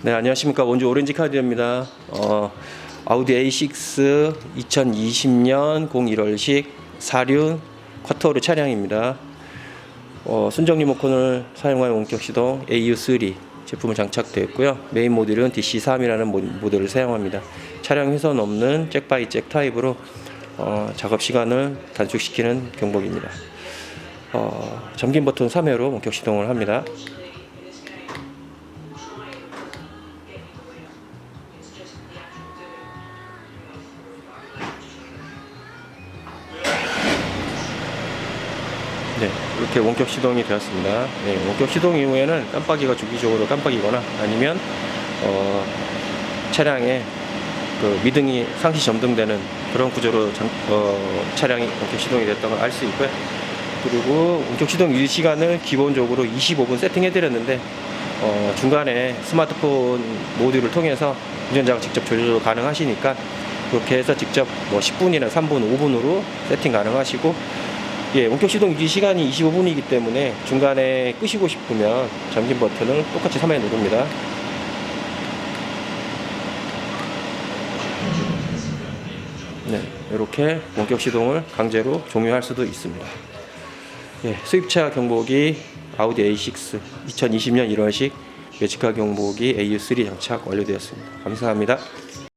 네, 안녕하십니까. 원주 오렌지 카드입니다. 아우디 A6 2020년 01월식 4륜 쿼터로 차량입니다. 순정 리모컨을 사용하여 원격 시동 AU3 제품을 장착되었고요. 메인 모델은 DC3이라는 모델을 사용합니다. 차량 훼손 없는 잭바이 잭 타입으로 작업 시간을 단축시키는 경보기입니다. 잠긴 버튼 3회로 원격 시동을 합니다. 네, 이렇게 원격 시동이 되었습니다. 네, 원격 시동 이후에는 깜빡이가 주기적으로 깜빡이거나 아니면 차량에 그 미등이 상시 점등되는 그런 구조로 차량이 원격 시동이 됐다는 걸 알 수 있고요. 그리고 원격 시동 유지 시간을 기본적으로 25분 세팅해 드렸는데 중간에 스마트폰 모듈을 통해서 운전자가 직접 조절도 가능하시니까 그렇게 해서 직접 10분이나 3분, 5분으로 세팅 가능하시고, 예, 원격 시동 유지 시간이 25분이기 때문에 중간에 끄시고 싶으면 잠긴 버튼을 똑같이 3회 누릅니다. 네, 이렇게 원격 시동을 강제로 종료할 수도 있습니다. 예, 수입차 경보기 아우디 A6 2020년 1월식 매직카 경보기 AU3 장착 완료되었습니다. 감사합니다.